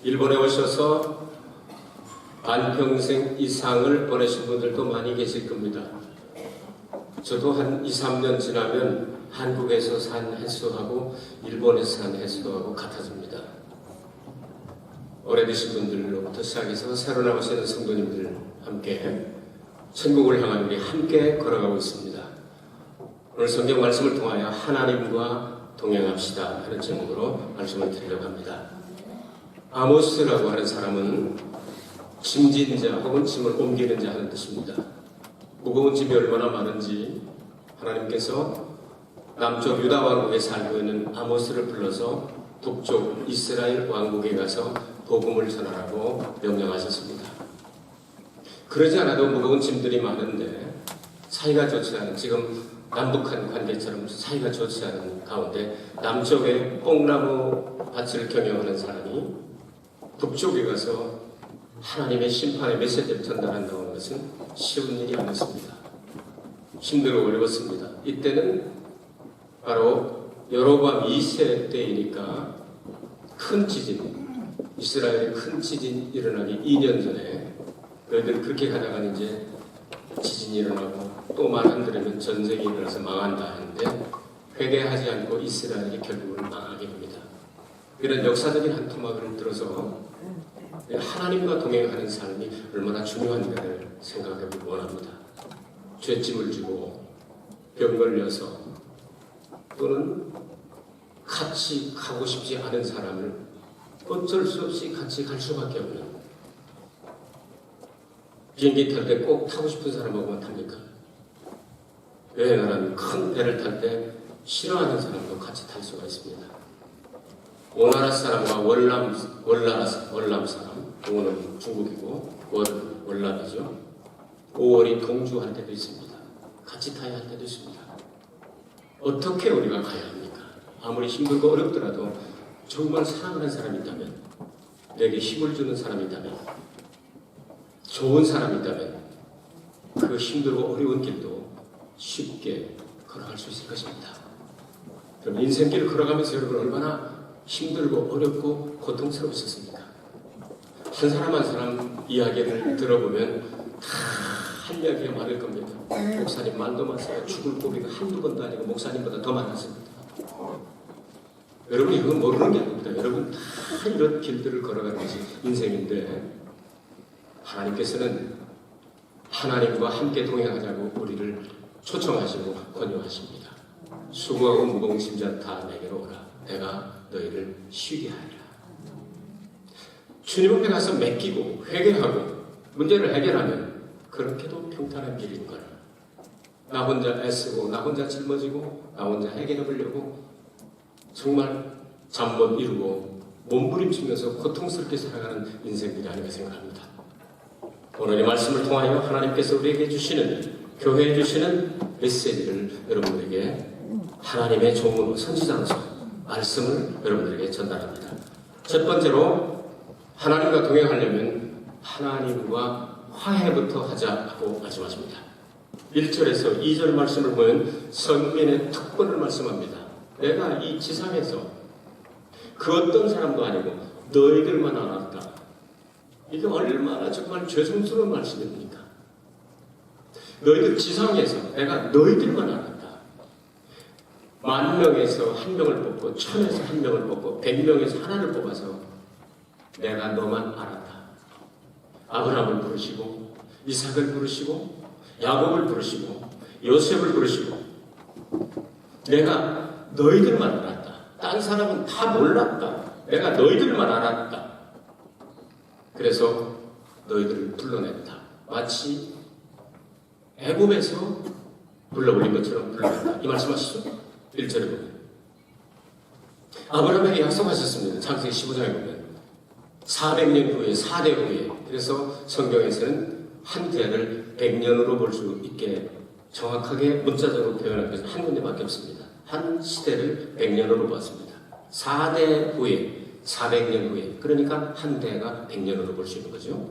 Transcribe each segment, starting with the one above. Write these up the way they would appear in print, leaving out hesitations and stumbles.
일본에 오셔서 반평생 이상을 보내신 분들도 많이 계실 겁니다. 저도 한 2, 3년 지나면 한국에서 산 횟수하고 일본에서 산 횟수하고 같아집니다. 오래되신 분들로부터 시작해서 새로 나오시는 성도님들 함께 천국을 향한 우리 함께 걸어가고 있습니다. 오늘 성경 말씀을 통하여 하나님과 동행합시다 하는 제목으로 말씀을 드리려고 합니다. 아모스라고 하는 사람은 짐진 자 혹은 짐을 옮기는 자 하는 뜻입니다. 무거운 짐이 얼마나 많은지 하나님께서 남쪽 유다 왕국에 살고 있는 아모스를 불러서 북쪽 이스라엘 왕국에 가서 복음을 전하라고 명령하셨습니다. 그러지 않아도 무거운 짐들이 많은데 사이가 좋지 않은, 지금 남북한 관계처럼 사이가 좋지 않은 가운데 남쪽에 뽕나무 밭을 경영하는 사람이 북쪽에 가서 하나님의 심판의 메시지를 전달한다고 하는 것은 쉬운 일이 아니었습니다. 힘들고 어려웠습니다. 이때는 바로 여로보암 2세 때이니까 큰 지진, 이스라엘에 큰 지진이 일어나기 2년 전에 너희들 그렇게 가다가는 이제 지진이 일어나고 또 말 안 들으면 전쟁이 일어나서 망한다 하는데 회개하지 않고 이스라엘이 결국은 망하게 됩니다. 이런 역사적인 한 토막을 들어서 하나님과 동행하는 삶이 얼마나 중요한가를 생각해보기 원합니다. 죄짐을 지고 병 걸려서 또는 같이 가고 싶지 않은 사람을 어쩔 수 없이 같이 갈 수밖에 없는, 비행기 탈 때 꼭 타고 싶은 사람하고만 탑니까? 여행하는 큰 배를 탈 때 싫어하는 사람도 같이 탈 수가 있습니다. 오나라 사람과 월남 사람, 동원은 중국이고 월남이죠. 5월이 동주할 때도 있습니다. 같이 타야 할 때도 있습니다. 어떻게 우리가 가야 합니까? 아무리 힘들고 어렵더라도 정말 사랑하는 사람이 있다면, 내게 힘을 주는 사람이 있다면, 좋은 사람이 있다면 그 힘들고 어려운 길도 쉽게 걸어갈 수 있을 것입니다. 그럼 인생길을 걸어가면서 여러분 얼마나 힘들고 어렵고 고통스러우셨습니까? 한 사람 한 사람 이야기를 들어보면 다 할 이야기가 많을 겁니다. 목사님 말도 마세요. 죽을 고비가 한두 번도 아니고 목사님보다 더 많았습니다. 여러분이 그거 모르는 게 아닙니다. 여러분 다 이런 길들을 걸어가는 것이 인생인데 하나님께서는 하나님과 함께 동행하자고 우리를 초청하시고 권유하십니다. 수고하고 무거운 짐자 다 내게로 오라. 내가 너희를 쉬게 하리라. 주님 앞에 가서 맡기고 회개하고 문제를 해결하면 그렇게도 평탄한 길인걸. 나 혼자 애쓰고 나 혼자 짊어지고 나 혼자 해결해 보려고 정말 잠 못 이루고 몸부림치면서 고통스럽게 살아가는 인생들이 아닌가 생각합니다. 오늘의 말씀을 통하여 하나님께서 우리에게 주시는, 교회에 주시는 메시지를 여러분들에게 하나님의 종으로, 선지자로서 말씀을 여러분들에게 전달합니다. 첫 번째로 하나님과 동행하려면 하나님과 화해부터 하자고 말씀하십니다. 1절에서 2절 말씀을 보면 성민의 특권을 말씀합니다. 내가 이 지상에서 그 어떤 사람도 아니고 너희들만 알았다. 이게 얼마나 정말 죄송스러운 말씀입니까? 너희들 지상에서 내가 너희들만 알았다. 10,000명에서 1명을 뽑고 1,000에서 1명을 뽑고 100명에서 하나를 뽑아서 내가 너만 알았다. 아브라함을 부르시고 이삭을 부르시고 야곱을 부르시고 요셉을 부르시고 내가 너희들만 알았다. 딴 사람은 다 몰랐다. 내가 너희들만 알았다. 그래서 너희들을 불러냈다. 마치 애굽에서 불러올린 것처럼 불러냈다. 이 말씀하시죠? 1절에 보면 아브라함에게 약속하셨습니다. 창세기 15장에 보면 400년 후에 4대 후에, 그래서 성경에서는 한 대를 100년으로 볼 수 있게 정확하게 문자적으로 표현한 것은 한 군데밖에 없습니다. 한 시대를 100년으로 보았습니다. 4대 후에, 400년 후에, 그러니까 한 대가 100년으로 볼 수 있는 거죠.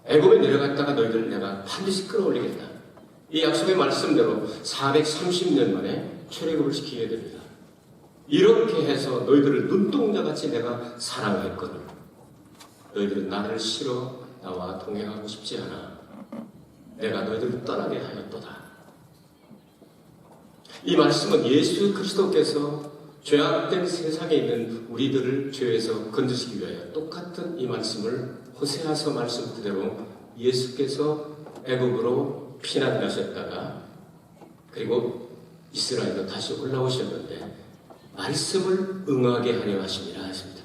애굽에 내려갔다가 너희들 내가 반드시 끌어올리겠다. 이 약속의 말씀대로 430년 만에 출애굽을 시키게 됩니다. 이렇게 해서 너희들을 눈동자같이 내가 사랑했거늘 너희들은 나를 싫어 나와 동행하고 싶지 않아. 내가 너희들을 떠나게 하였도다. 이 말씀은 예수 그리스도께서 죄악된 세상에 있는 우리들을 죄에서 건지시기 위하여 똑같은 이 말씀을 호세아서 말씀 그대로 예수께서 애굽으로 피난 가셨다가 그리고 이스라엘로 다시 올라오셨는데 말씀을 응하게 하려 하심이라 하십니다.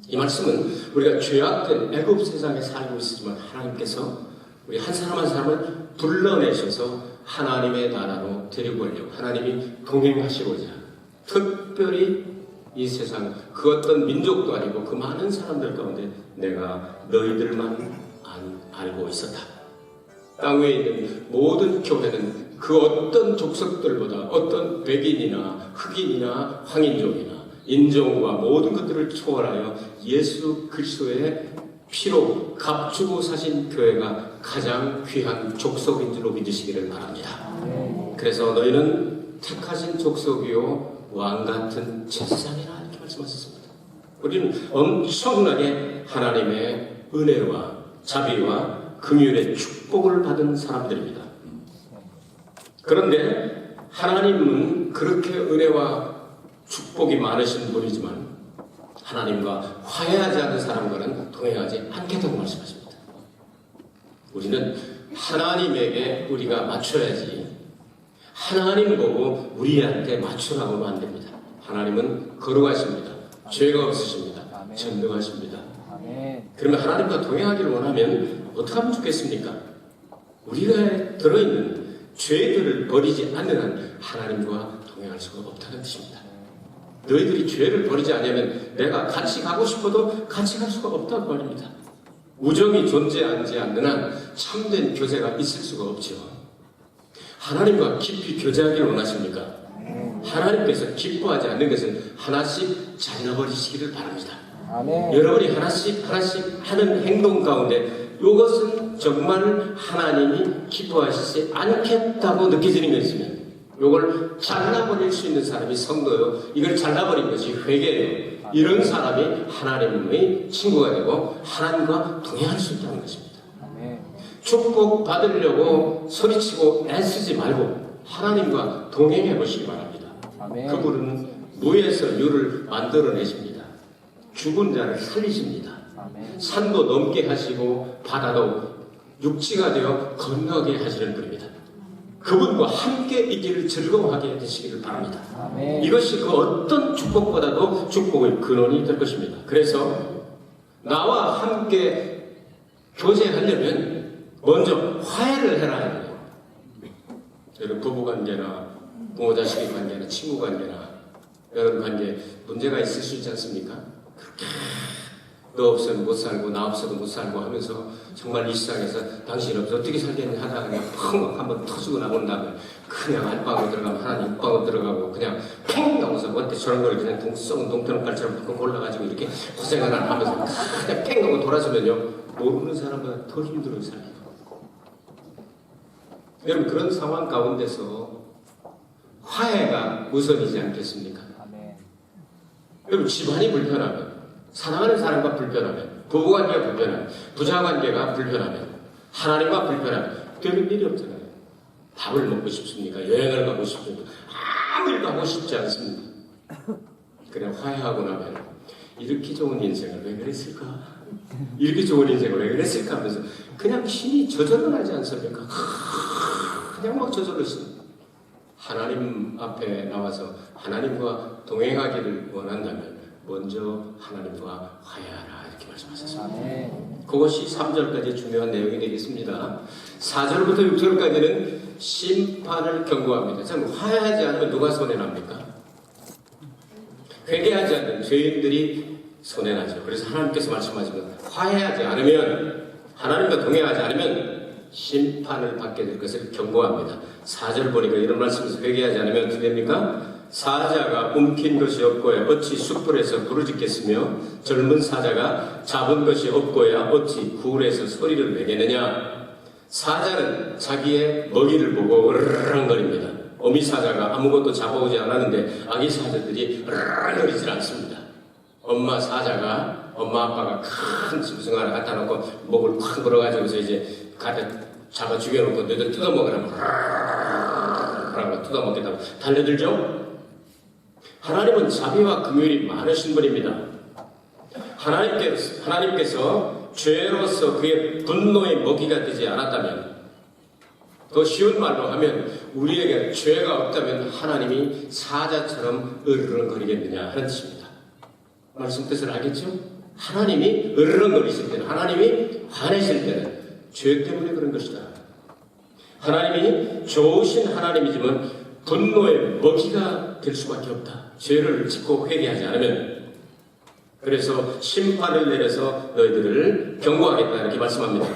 이 말씀은 우리가 죄악된 애굽 세상에 살고 있지만 하나님께서 우리 한 사람 한 사람을 불러내셔서 하나님의 나라로 데리고 오려고 하나님이 동행하시고자 특별히 이 세상 그 어떤 민족도 아니고 그 많은 사람들 가운데 내가 너희들만 알고 있었다. 땅 위에 있는 모든 교회는 그 어떤 족속들보다 어떤 백인이나 흑인이나 황인종이나 인종과 모든 것들을 초월하여 예수 그리스도의 피로 값주고 사신 교회가 가장 귀한 족속인 줄로 믿으시기를 바랍니다. 그래서 너희는 택하신 족속이요 왕같은 제사장이라 이렇게 말씀하셨습니다. 우리는 엄청나게 하나님의 은혜와 자비와 긍휼의 축복을 받은 사람들입니다. 그런데 하나님은 그렇게 은혜와 축복이 많으신 분이지만 하나님과 화해하지 않는 사람과는 동행하지 않겠다고 말씀하십니다. 우리는 하나님에게 우리가 맞춰야지 하나님 보고 우리한테 맞추라고는 안 됩니다. 하나님은 거룩하십니다. 죄가 없으십니다. 전능하십니다. 그러면 하나님과 동행하기를 원하면 어떻게 하면 좋겠습니까? 우리가 들어있는 죄들을 버리지 않는 한 하나님과 동행할 수가 없다는 뜻입니다. 너희들이 죄를 버리지 않으면 내가 같이 가고 싶어도 같이 갈 수가 없다고 말입니다. 우정이 존재하지 않는 한 참된 교제가 있을 수가 없죠. 하나님과 깊이 교제하기를 원하십니까? 하나님께서 기뻐하지 않는 것은 하나씩 잘라버리시기를 바랍니다. 아멘. 여러분이 하나씩 하는 행동 가운데 이것은 정말 하나님이 기뻐하시지 않겠다고 느껴지는 게 있으면 이걸 잘라버릴 수 있는 사람이 성도요. 이걸 잘라버린 것이 회개예요. 이런 사람이 하나님의 친구가 되고 하나님과 동행할 수 있다는 것입니다. 축복 받으려고 소리치고 애쓰지 말고 하나님과 동행해 보시기 바랍니다. 그분은 무에서 유를 만들어내십니다. 죽은 자를 살리십니다. 산도 넘게 하시고 바다도 육지가 되어 건너게 하시는 분입니다. 그분과 함께 있기를 즐거워하게 되시기를 바랍니다. 이것이 그 어떤 축복보다도 축복의 근원이 될 것입니다. 그래서 나와 함께 교제하려면 먼저 화해를 해라 합니다. 여러분 부부관계나 부모 자식의 관계나 친구 관계나 여러분 관계에 문제가 있을 수 있지 않습니까? 그렇게 너 없으면 못 살고 나 없어도 못 살고 하면서 정말 이 세상에서 당신 없어 어떻게 살겠냐 하다가 그냥 펑 한번 터지고 나온 다음에 그냥 안방으로 들어가면 하나님 육방으로 들어가고 그냥 팽 나오면서 어때 저런 걸 그냥 썩은 동태눈깔처럼 펑 골라가지고 이렇게 고생을 하면서 그냥 팽 하고 돌아서면요 모르는 사람보다 더 힘들어요 살기. 여러분 그런 상황 가운데서 화해가 우선이지 않겠습니까? 여러분 집안이 불편하면 사랑하는 사람과 불편하면 부부관계가 불편하면 부자관계가 불편하면 하나님과 불편하면 되는 일이 없잖아요. 밥을 먹고 싶습니까? 여행을 가고 싶습니까? 아무 일도 하고 싶지 않습니다. 그냥 화해하고 나면 이렇게 좋은 인생을 왜 그랬을까? 이렇게 좋은 인생을 왜 그랬을까? 하면서 그냥 힘이 저절로 나지 않습니까? 그냥 막 저절로 있습니다. 하나님 앞에 나와서 하나님과 동행하기를 원한다면 먼저 하나님과 화해하라 이렇게 말씀하셨습니다. 그것이 3절까지 중요한 내용이 되겠습니다. 4절부터 6절까지는 심판을 경고합니다. 참 화해하지 않으면 누가 손해납니까? 회개하지 않는 죄인들이 손해나죠. 그래서 하나님께서 말씀하시면 화해하지 않으면 하나님과 동행하지 않으면 심판을 받게 될 것을 경고합니다. 4절 보니까 이런 말씀에서 회개하지 않으면 어떻게 됩니까? 사자가 움킨 것이 없고야 어찌 숯불에서 부르짖겠으며 젊은 사자가 잡은 것이 없고야 어찌 굴에서 소리를 내겠느냐. 사자는 자기의 먹이를 보고 으르렁거립니다. 어미 사자가 아무것도 잡아오지 않았는데 아기 사자들이 으르르거리질 않습니다. 엄마 사자가 엄마 아빠가 큰 짐승 하나 갖다 놓고 목을 콱 물어가지고서 이제 갖다 잡아 죽여놓고 너희들 뜯어먹으라고 라고 뜯어먹겠다고 달려들죠. 하나님은 자비와 긍휼이 많으신 분입니다. 하나님께서 죄로서 그의 분노의 먹이가 되지 않았다면, 더 쉬운 말로 하면 우리에게 죄가 없다면 하나님이 사자처럼 으르렁거리겠느냐 하는 뜻입니다. 말씀 뜻을 알겠죠? 하나님이 으르렁거리실 때는, 하나님이 화내실 때는 죄 때문에 그런 것이다. 하나님이 좋으신 하나님이지만 분노의 먹이가 될 수밖에 없다. 죄를 짓고 회개하지 않으면. 그래서 심판을 내려서 너희들을 경고하겠다 이렇게 말씀합니다.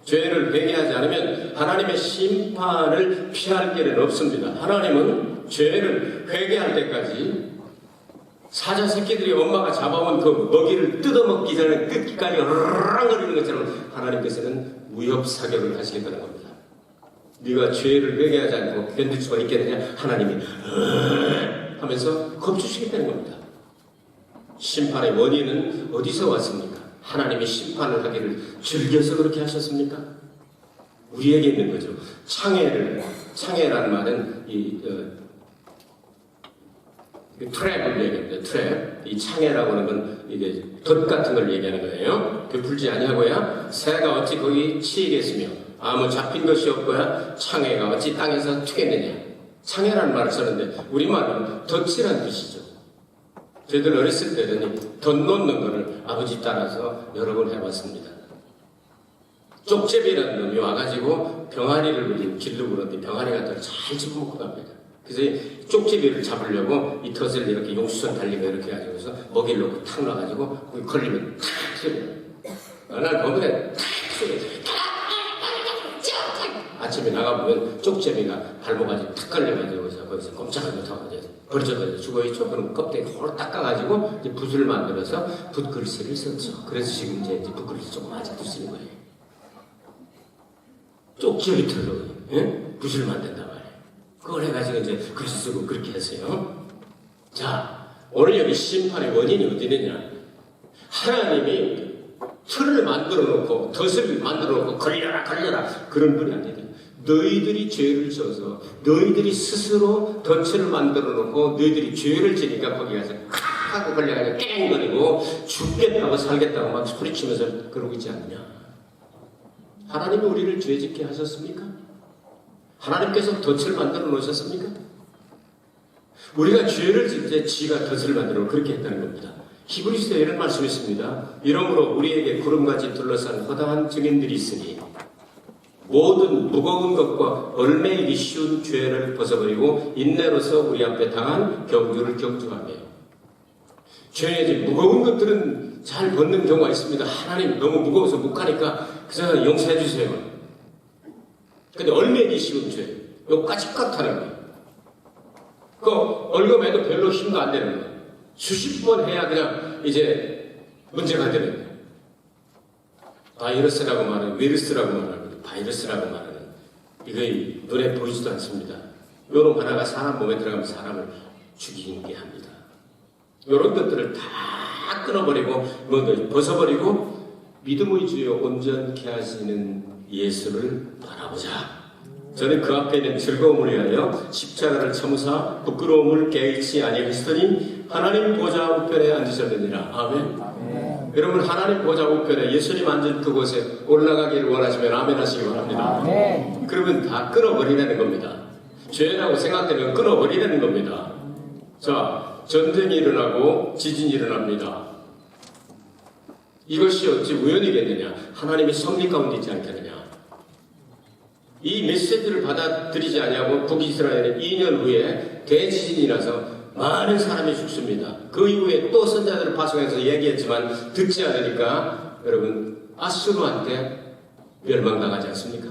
죄를 회개하지 않으면 하나님의 심판을 피할 길은 없습니다. 하나님은 죄를 회개할 때까지 사자 새끼들이 엄마가 잡아온 그 먹이를 뜯어먹기 전에 끝까지 으르렁거리는 것처럼 하나님께서는 무협사격을 하시겠다는 겁니다. 네가 죄를 회개하지 않고 견딜 수가 있겠느냐? 하나님이 하면서 겁주시겠다는 겁니다. 심판의 원인은 어디서 왔습니까? 하나님이 심판을 하기를 즐겨서 그렇게 하셨습니까? 우리에게 있는 거죠. 창해라는 말은 트랩을 얘기합니다. 트랩. 이 창해라고 하는 건 이게 덫 같은 걸 얘기하는 거예요. 베풀지 아니하고야 새가 어찌 거기 치이겠으며 아무 잡힌 것이 없고야 창해가 어찌 땅에서 튀겠느냐. 창해라는 말을 쓰는데 우리말은 덫이라는 뜻이죠. 저희들 어렸을 때는 덫 놓는 거를 아버지 따라서 여러 번 해봤습니다. 쪽제비라는 놈이 와가지고 병아리를 길로 부르는데 병아리가 잘 집어먹고 갑니다. 그래서 이 쪽제비를 잡으려고 이 덫을 이렇게 용수선 달리고 이렇게 해가지고서 먹이를 놓고 탁 놔가지고 거기 걸리면 탁 소리가 날 보면 탁 소리가 아침에 나가보면 쪽제비가 발목까지 탁 걸려가지고 거기서 꼼짝을 못하고 버려져가지고 죽어있죠. 그럼 껍데기 홀 닦아가지고 이제 붓을 만들어서 붓글씨를 썼죠. 그래서 지금 이제 붓글씨 조금 아직도 쓰는 거예요. 쪽제비 털로 붓을 만든단 말이에요. 그걸 해가지고 이제 글씨 쓰고 그렇게 했어요. 자, 오늘 여기 심판의 원인이 어디 있느냐? 하나님이 틀을 만들어 놓고 덫을 만들어 놓고 걸려라 그런 분이 아니다. 너희들이 죄를 져서 너희들이 스스로 덫을 만들어 놓고 너희들이 죄를 지니까 거기 가서 칵 하고 걸려가지고 깽거리고 죽겠다고 살겠다고 막 소리치면서 그러고 있지 않느냐. 하나님이 우리를 죄짓게 하셨습니까? 하나님께서 덫을 만들어 놓으셨습니까? 우리가 죄를 질 때 지가 덫을 만들어 그렇게 했다는 겁니다. 히브리서에 이런 말씀이 있습니다. 이러므로 우리에게 구름같이 둘러싼 허다한 증인들이 있으니 모든 무거운 것과 얼매이기 쉬운 죄를 벗어버리고 인내로서 우리 앞에 당한 경주를 경주하며. 죄의 무거운 것들은 잘 벗는 경우가 있습니다. 하나님 너무 무거워서 못 가니까 그래서 용서해 주세요. 근데 얼매이기 쉬운 죄, 이거 까짓것 하는 거예요. 그 얼금해도 별로 힘도 안 되는 거예요. 수십 번 해야 그냥 이제 문제가 되는 거예요. 바이러스라고 말하는, 위러스라고 말하는, 바이러스라고 말하는, 이거 눈에 보이지도 않습니다. 요런 하나가 사람 몸에 들어가면 사람을 죽이게 합니다. 요런 것들을 다 끊어버리고, 벗어버리고, 믿음의 주여 온전케 하시는 예수를 바라보자. 저는 그 앞에 있는 즐거움을 위하여 십자가를 참으사 부끄러움을 개의치 아니하시더니 하나님 보좌 우편에 앉으셨느니라. 아멘. 여러분 하나님 보좌 우편에 예수님 앉은 그곳에 올라가기를 원하시면 아멘 하시기 바랍니다. 그러면 다 끊어버리라는 겁니다. 죄라고 생각되면 끊어버리라는 겁니다. 자, 전쟁이 일어나고 지진이 일어납니다. 이것이 어찌 우연이겠느냐? 하나님의 섭리 가운데 있지 않겠느냐? 이 메시지를 받아들이지 아니하고 북이스라엘은 2년 후에 대지진이 나서 많은 사람이 죽습니다. 그 이후에 또 선자들을 파송해서 얘기했지만 듣지 않으니까 여러분 아수르한테 멸망당하지 않습니까?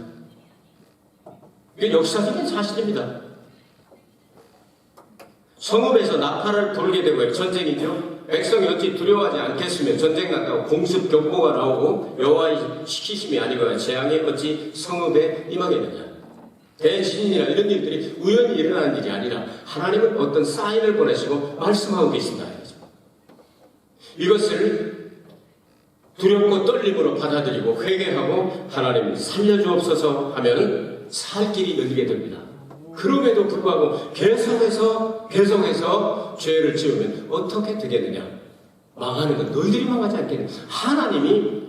이게 역사적인 사실입니다. 성읍에서 나팔을 불게 되고 전쟁이죠. 백성이 어찌 두려워하지 않겠으며 전쟁 났다고 공습 경보가 나오고 여호와의 시키심이 아니거나 재앙이 어찌 성읍에 임하겠느냐. 대지진이나 이런 일들이 우연히 일어나는 일이 아니라 하나님은 어떤 사인을 보내시고 말씀하고 계신다. 이것을 두렵고 떨림으로 받아들이고 회개하고 하나님 살려주옵소서 하면 살 길이 열리게 됩니다. 그럼에도 불구하고 계속해서 죄를 지으면 어떻게 되겠느냐? 망하는 건 너희들이 망하지 않겠느냐? 하나님이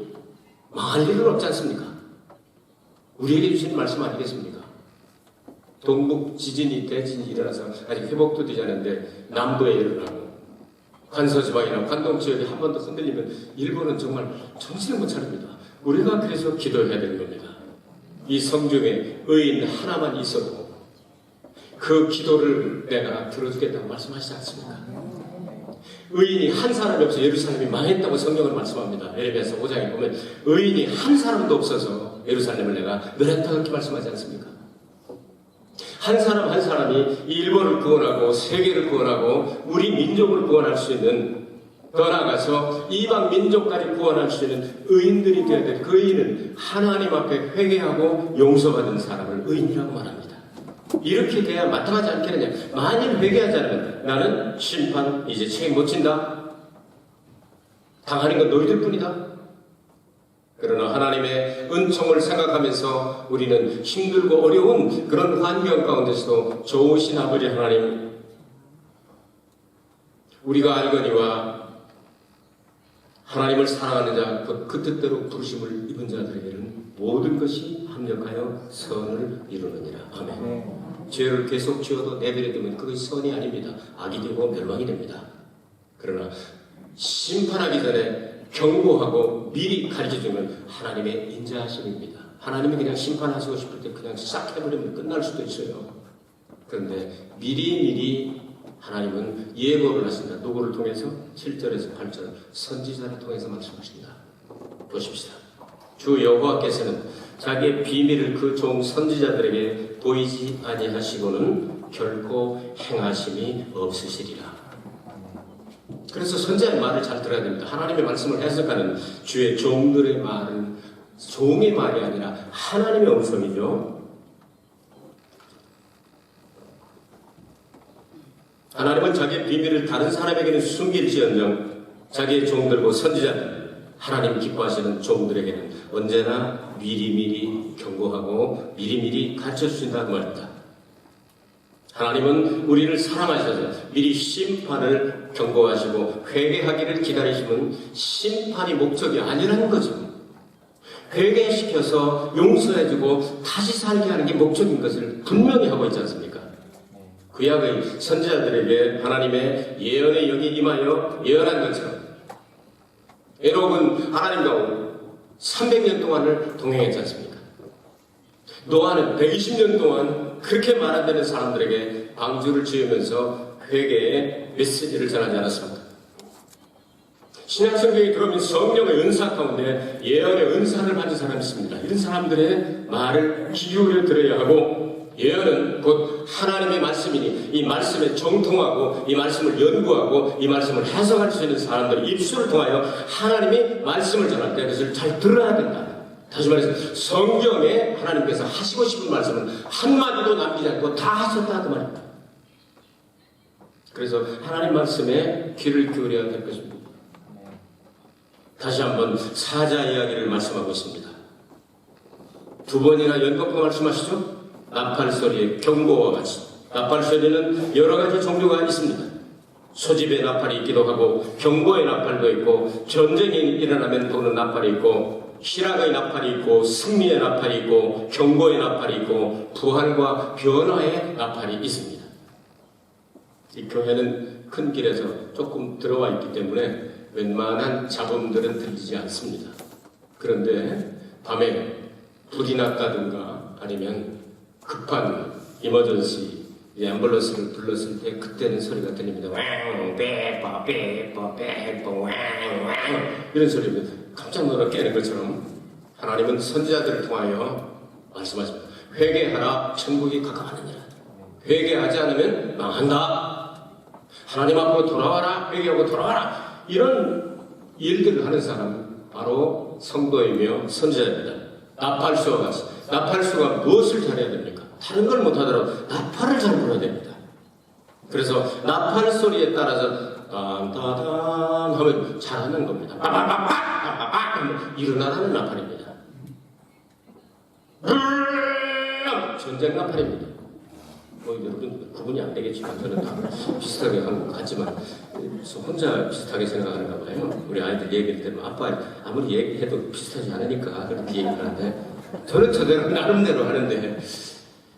망할 일은 없지 않습니까? 우리에게 주신 말씀 아니겠습니까? 동북 지진이 대진이 일어나서 아직 회복도 되지 않았는데 남도에 일어나고 관서지방이나 관동 지역이 한 번 더 흔들리면 일본은 정말 정신을 못 차립니다. 우리가 그래서 기도해야 되는 겁니다. 이 성중에 의인 하나만 있어도 그 기도를 내가 들어주겠다고 말씀하시지 않습니까? 의인이 한 사람이 없어 예루살렘이 망했다고 성경을 말씀합니다. 에레미야서 5장에 보면 의인이 한 사람도 없어서 예루살렘을 내가 멸했다 그렇게 말씀하지 않습니까? 한 사람 한 사람이 일본을 구원하고 세계를 구원하고 우리 민족을 구원할 수 있는, 더 나아가서 이방 민족까지 구원할 수 있는 의인들이 되어야 될 그 의인은 하나님 앞에 회개하고 용서받은 사람을 의인이라고 말합니다. 이렇게 돼야 마땅하지 않겠느냐? 만일 회개하지 않으면 나는 심판 이제 책임 못 진다. 당하는 건 너희들 뿐이다. 그러나 하나님의 은총을 생각하면서 우리는 힘들고 어려운 그런 환경 가운데서도 좋으신 아버지 하나님, 우리가 알거니와 하나님을 사랑하는 자, 그 뜻대로 부르심을 입은 자들에게는 모든 것이 합력하여 선을 이루느니라. 아멘. 죄를 계속 지어도 내버려두면 그것이 선이 아닙니다. 악이 되고 멸망이 됩니다. 그러나 심판하기 전에 경고하고 미리 가르쳐주면 하나님의 인자하심입니다. 하나님이 그냥 심판하시고 싶을 때 그냥 싹 해버리면 끝날 수도 있어요. 그런데 미리 하나님은 예고를 하신다. 누구를 통해서? 7절에서 8절 선지자를 통해서 말씀하신다. 보십시다. 주 여호와께서는 자기의 비밀을 그 종 선지자들에게 보이지 아니하시고는 결코 행하심이 없으시리라. 그래서 선지자의 말을 잘 들어야 됩니다. 하나님의 말씀을 해석하는 주의 종들의 말은 종의 말이 아니라 하나님의 음성이죠. 하나님은 자기의 비밀을 다른 사람에게는 숨길지언정 자기의 종들과 선지자들, 하나님 기뻐하시는 종들에게는 언제나 미리미리 경고하고 미리미리 가르쳐주신다고 말입니다. 하나님은 우리를 사랑하셔서 미리 심판을 경고하시고 회개하기를 기다리시면 심판이 목적이 아니라는 거죠. 회개시켜서 용서해주고 다시 살게 하는 게 목적인 것을 분명히 하고 있지 않습니까? 구약의 선지자들에게 하나님의 예언의 영이 임하여 예언한 것처럼 에녹은 하나님과 300년 동안을 동행했지 않습니까? 노아는 120년 동안 그렇게 말 안 되는 사람들에게 방주를 지으면서 회개의 메시지를 전하지 않았습니다. 신약성경에 들어오면 성령의 은사 가운데 예언의 은사를 받은 사람이 있습니다. 이런 사람들의 말을 기울여 들어야 하고, 예언은 곧 하나님의 말씀이니 이 말씀에 정통하고 이 말씀을 연구하고 이 말씀을 해석할 수 있는 사람들의 입술을 통하여 하나님이 말씀을 전할 때 그것을 잘 들어야 된다. 다시 말해서 성경에 하나님께서 하시고 싶은 말씀은 한마디도 남기지 않고 다 하셨다 그 말입니다. 그래서 하나님 말씀에 귀를 기울여야 될 것입니다. 다시 한번 사자 이야기를 말씀하고 있습니다. 두 번이나 연거푸 말씀하시죠. 나팔 소리의 경고와 같이. 나팔 소리는 여러 가지 종류가 있습니다. 소집의 나팔이 있기도 하고 경고의 나팔도 있고 전쟁이 일어나면 도는 나팔이 있고 희락의 나팔이 있고 승리의 나팔이 있고 경고의 나팔이 있고 부활과 변화의 나팔이 있습니다. 이 교회는 큰 길에서 조금 들어와 있기 때문에 웬만한 잡음들은 들리지 않습니다. 그런데 밤에 불이 났다든가 아니면 급한 이머전시 앰뷸런스를 불렀을 때 그때는 소리가 들립니다. 왕, 빼빠, 빼빠, 빼빠, 왕, 왕 이런 소리입니다. 깜짝 놀라 깨는 것처럼 하나님은 선지자들을 통하여 말씀하십니다. 회개하라, 천국이 가까웠느니라. 회개하지 않으면 망한다. 하나님 앞으로 돌아와라, 회개하고 돌아와라. 이런 일들을 하는 사람은 바로 성도이며 선지자입니다. 나팔수와 같이. 나팔수가 무엇을 잘해야 됩니까? 다른 걸 못하더라도 나팔을 잘 불어야 됩니다. 그래서 나팔 소리에 따라서 딴따단 하면 잘하는 겁니다. 빠바바박 하면 일어나라는 나팔입니다. 전쟁 나팔입니다. 뭐 여러분 구분이 안 되겠지만 저는 다 비슷하게 한 것 같지만 혼자 비슷하게 생각하는가 봐요. 우리 아이들 얘기할 때는 아빠 아무리 얘기해도 비슷하지 않으니까 그렇게 얘기를 하는데 저는 저대로 나름대로 하는데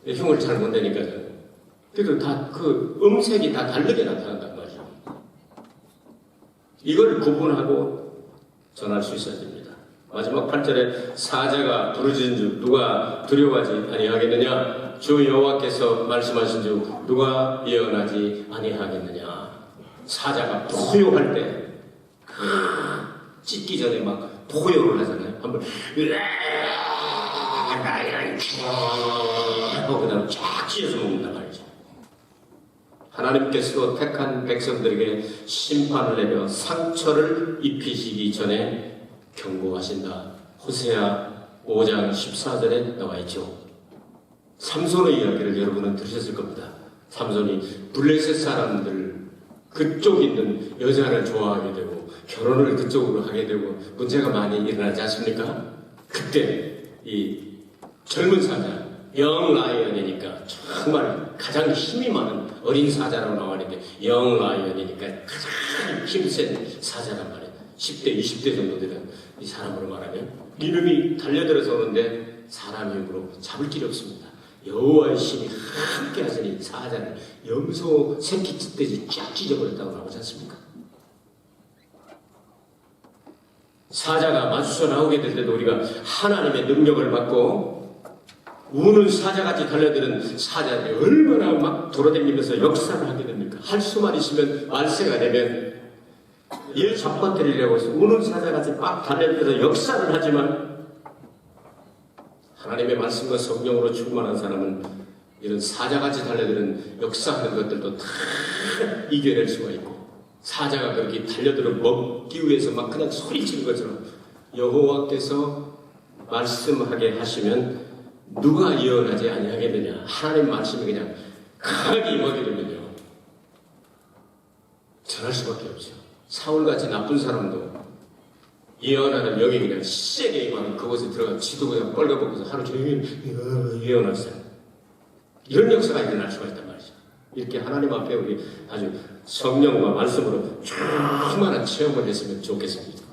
흉을 잘 못 내니까 저는. 그래도 다 그 음색이 다 다르게 나타난단 말이죠. 이걸 구분하고 전할 수 있어야 됩니다. 마지막 8절에 사자가 부르짖은 즉 누가 두려워하지 아니하겠느냐? 주 여호와께서 말씀하신 즉 누가 예언하지 아니하겠느냐? 사자가 포효할 때 찢기 전에 막 포효를 하잖아요. 한번 나이랑 하고 그다음 쫙 찢어서 먹는단 말이죠. 하나님께서도 택한 백성들에게 심판을 내려 상처를 입히시기 전에 경고하신다. 호세아 5장 14절에 나와 있죠. 삼손의 이야기를 여러분은 들으셨을 겁니다. 삼손이 블레셋 사람들 그쪽 있는 여자를 좋아하게 되고 결혼을 그쪽으로 하게 되고 문제가 많이 일어나지 않습니까? 그때 이 젊은 사자 영 라이언이니까 정말 가장 힘이 많은 어린 사자라고 나와있는데 영 라이언이니까 가장 힘센 사자란 말이에요. 10대, 20대 정도 되는 이 사람으로 말하면 이름이 달려들어서 오는데 사람 힘으로 잡을 길이 없습니다. 여호와의 신이 함께 하시니 사자를 염소 새끼 찢듯이 쫙 찢어버렸다고 나오지 않습니까? 사자가 마주쳐 나오게 될 때도 우리가 하나님의 능력을 받고 우는 사자같이 달려드는 사자들이 얼마나 막 돌아다니면서 역사를 하게 됩니까? 할 수만 있으면 말세가 되면 일 잡아뜨리려고 해서 우는 사자같이 막 달려들어서 역사를 하지만 하나님의 말씀과 성령으로 충만한 사람은 이런 사자같이 달려드는 역사하는 것들도 다 이겨낼 수가 있고 사자가 그렇게 달려들어 먹기 위해서 막 그냥 소리치는 것처럼 여호와께서 말씀하게 하시면 누가 예언하지 아니하겠느냐. 하나님 말씀이 그냥 강하게 임하게 되면요 전할 수밖에 없죠. 사울같이 나쁜 사람도 예언하는 영이 그냥 세게 임하면 그곳에 들어가 지도 그냥 뻘거벗고서 하루 종일 예언하세요. 이런 역사가 일어날 수가 있단 말이죠. 이렇게 하나님 앞에 우리 아주 성령과 말씀으로 충만한 체험을 했으면 좋겠습니다.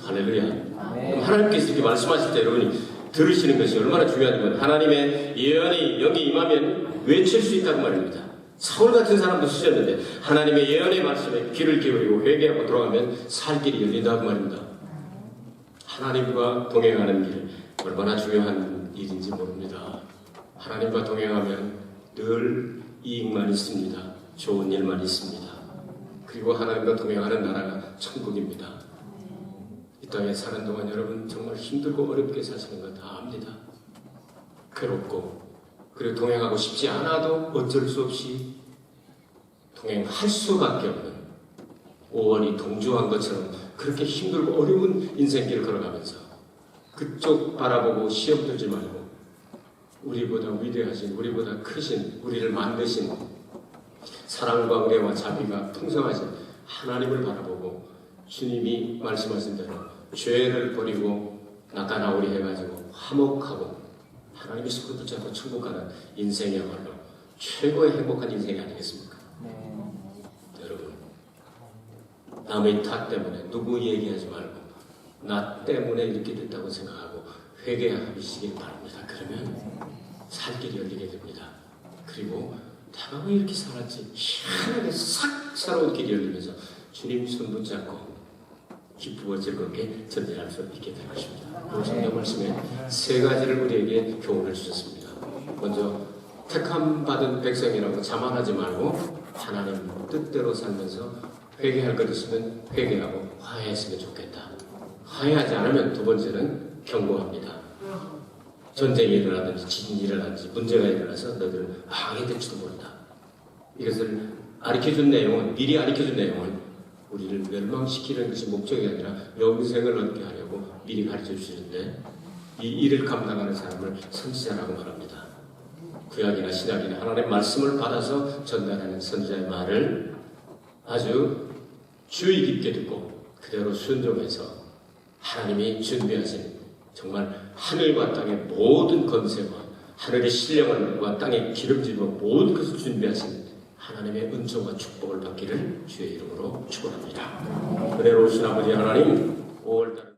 할렐루야. 그럼 하나님께서 이렇게 말씀하실 때 여러분이 들으시는 것이 얼마나 중요하냐면 하나님의 예언이 영이 임하면 외칠 수 있다고 말입니다. 사울 같은 사람도 쓰셨는데 하나님의 예언의 말씀에 귀를 기울이고 회개하고 돌아가면 살 길이 열린다고 말입니다. 하나님과 동행하는 길 얼마나 중요한 일인지 모릅니다. 하나님과 동행하면 늘 이익만 있습니다. 좋은 일만 있습니다. 그리고 하나님과 동행하는 나라가 천국입니다. 이 땅에 사는 동안 여러분 정말 힘들고 어렵게 사시는 건 다 압니다. 괴롭고 그리고 동행하고 싶지 않아도 어쩔 수 없이 동행할 수밖에 없는 5월이 동조한 것처럼 그렇게 힘들고 어려운 인생길을 걸어가면서 그쪽 바라보고 시험 들지 말고 우리보다 위대하신 우리보다 크신 우리를 만드신 사랑과 은혜와 자비가 풍성하신 하나님을 바라보고 주님이 말씀하신 대로 죄를 버리고 나가나오리 해가지고 화목하고 하나님의 손을 붙잡고 천국 가는 인생이야말로 최고의 행복한 인생이 아니겠습니까? 여러분 남의 탓 때문에 누구 얘기하지 말고 나 때문에 이렇게 됐다고 생각하고 회개하시길 바랍니다. 그러면 살 길이 열리게 됩니다. 그리고 내가 왜 이렇게 살았지? 희한하게 싹 새로운 길이 열리면서 주님 손 붙잡고 기쁘고 즐겁게 전진할 수 있게 될 것입니다. 그 성경 말씀에 세 가지를 우리에게 교훈을 주셨습니다. 먼저 택함 받은 백성이라고 자만하지 말고 하나님 뜻대로 살면서 회개할 것 있으면 회개하고 화해했으면 좋겠다. 화해하지 않으면 두 번째는 경고합니다. 전쟁이 일어나든지 지진이 일어나든지 문제가 일어나서 너희들은 망하게 될지도 모른다. 이것을 가르쳐준 내용은 미리 가르쳐준 내용은 우리를 멸망시키는 것이 목적이 아니라 영생을 얻게 하려고 미리 가르쳐 주시는데 이 일을 감당하는 사람을 선지자라고 말합니다. 구약이나 신약이나 하나님의 말씀을 받아서 전달하는 선지자의 말을 아주 주의 깊게 듣고 그대로 순종해서 하나님이 준비하신 정말 하늘과 땅의 모든 건세와 하늘의 신령과 땅의 기름짐과 모든 것을 준비하신 하나님의 은총과 축복을 받기를 주의 이름으로 축원합니다. 은혜로우신 아버지 하나님, 5월달